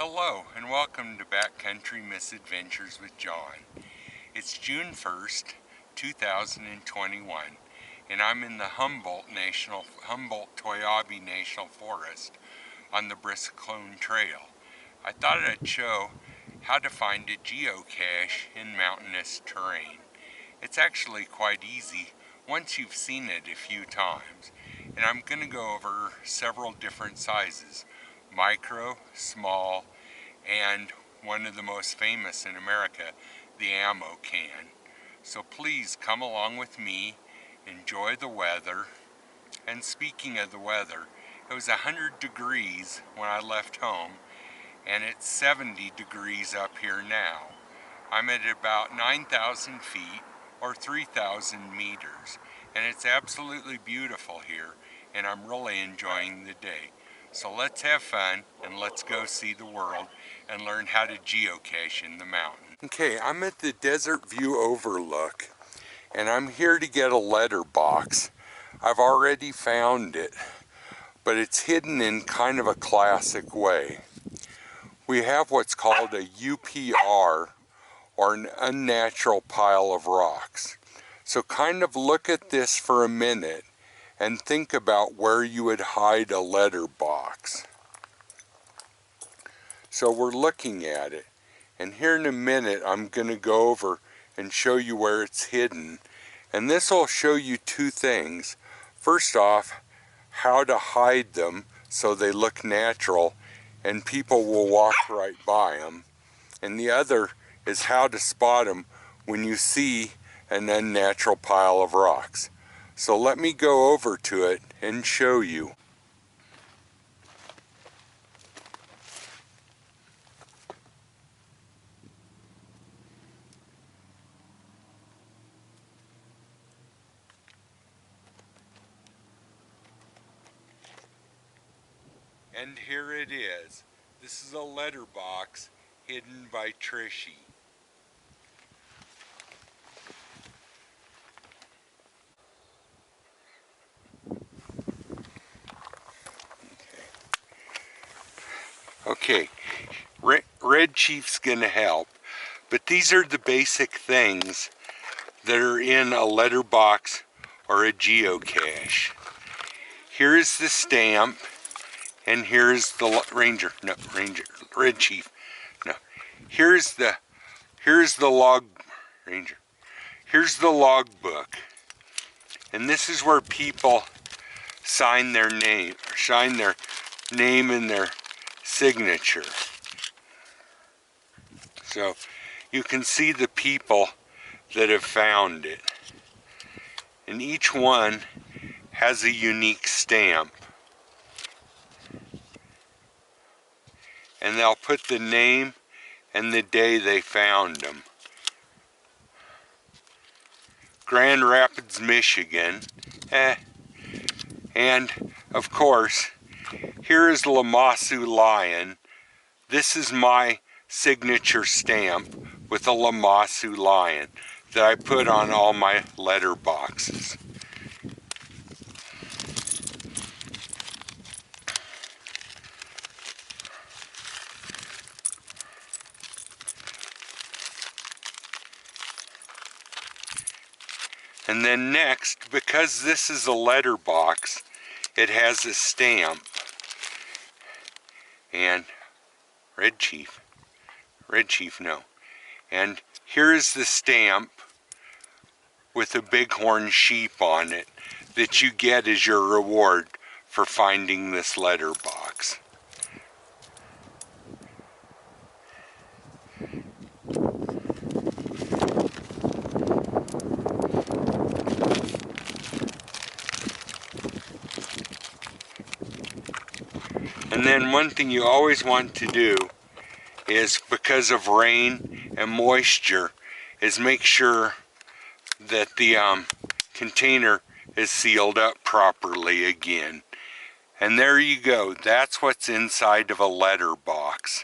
Hello and welcome to Backcountry Misadventures with John. It's June 1st, 2021 and I'm in the Humboldt-Toyabe National Forest on the Bristlecone Trail. I thought I'd show how to find a geocache in mountainous terrain. It's actually quite easy once you've seen it a few times, and I'm going to go over several different sizes: micro, small, and one of the most famous in America, the ammo can. So please come along with me, enjoy the weather. And speaking of the weather, it was 100 degrees when I left home, and it's 70 degrees up here now. I'm at about 9,000 feet or 3,000 meters, and it's absolutely beautiful here, and I'm really enjoying the day. So let's have fun and let's go see the world and learn how to geocache in the mountains. Okay, I'm at the Desert View Overlook, and I'm here to get a letterbox. I've already found it, but it's hidden in kind of a classic way. We have what's called a UPR, or an unnatural pile of rocks. So kind of look at this for a minute and think about where you would hide a letterbox. So we're looking at it, and here in a minute I'm going to go over and show you where it's hidden. And this will show you two things. First off, how to hide them so they look natural and people will walk right by them. And the other is how to spot them when you see an unnatural pile of rocks. So let me go over to it and show you. And here it is. This is a letterbox hidden by Trishy. Okay, Red Chief's gonna help, but these are the basic things that are in a letterbox or a geocache. Here's the stamp, and here's the Red Chief. No, here's the log, Ranger. Here's the log book, and this is where people sign their name and their signature. So you can see the people that have found it, and each one has a unique stamp, and they'll put the name and the day they found them. Grand Rapids, Michigan, and of course here is Lamassu Lion. This is my signature stamp with a Lamassu lion that I put on all my letter boxes. And then next, because this is a letter box, it has a stamp. And Red Chief, no. And here is the stamp with a bighorn sheep on it that you get as your reward for finding this letterbox. And then one thing you always want to do is, because of rain and moisture, is make sure that the container is sealed up properly again. And there you go. That's what's inside of a letterbox.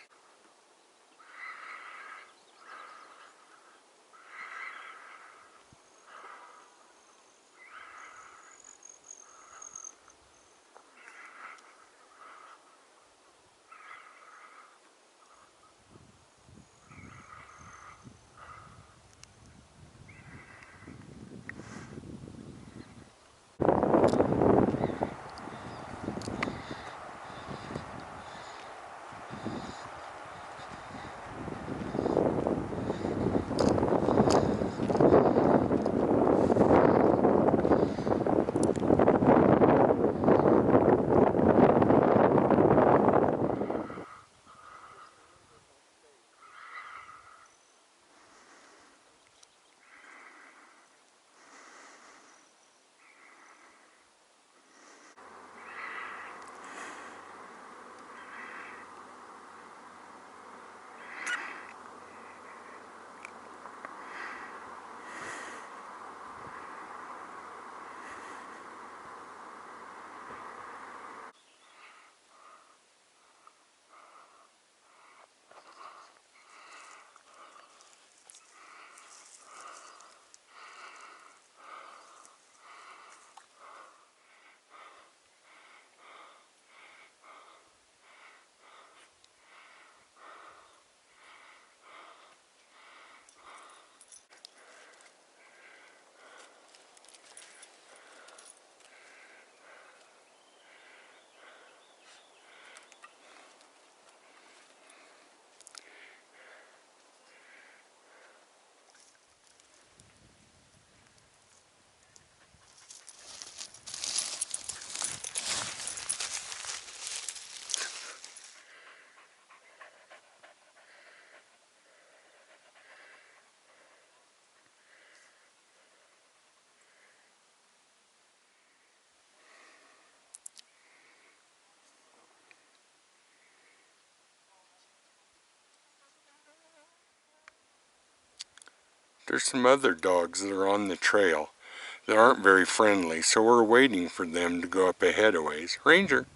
there's some other dogs that are on the trail that aren't very friendly, so we're waiting for them to go up ahead a ways. Ranger!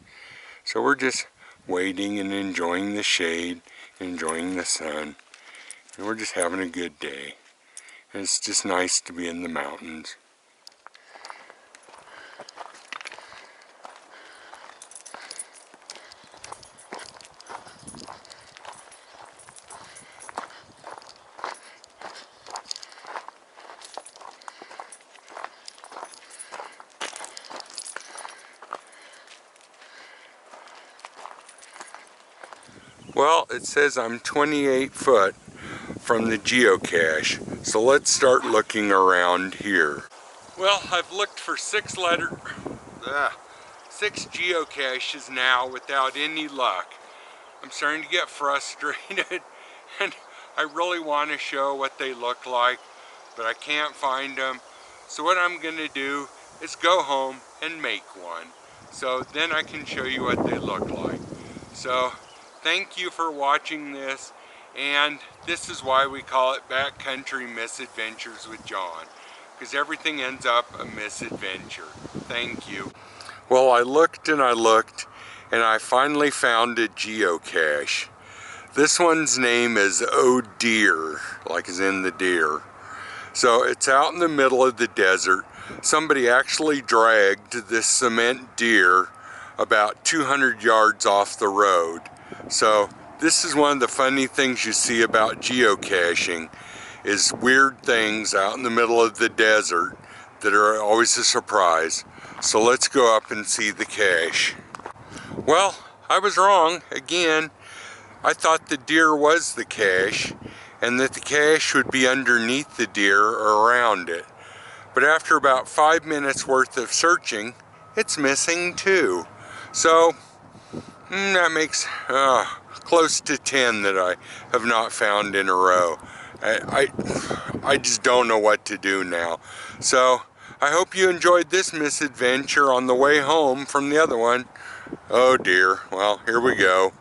So we're just waiting and enjoying the shade, enjoying the sun, and we're just having a good day. And it's just nice to be in the mountains. Well, it says I'm 28 foot from the geocache, so let's start looking around here. Well, I've looked for six geocaches now without any luck. I'm starting to get frustrated, and I really want to show what they look like, but I can't find them. So what I'm going to do is go home and make one, so then I can show you what they look like. So thank you for watching this, and this is why we call it Backcountry Misadventures with John, because everything ends up a misadventure. Thank you. Well, I looked and I looked, and I finally found a geocache. This one's name is Oh Deer, like as in the deer. So it's out in the middle of the desert. Somebody actually dragged this cement deer about 200 yards off the road. So this is one of the funny things you see about geocaching, is weird things out in the middle of the desert that are always a surprise. So let's go up and see the cache. Well, I was wrong again. I thought the deer was the cache, and that the cache would be underneath the deer or around it. But after about 5 minutes worth of searching, it's missing too. So that makes close to 10 that I have not found in a row. I just don't know what to do now. So I hope you enjoyed this misadventure on the way home from the other one. Oh dear, well, here we go.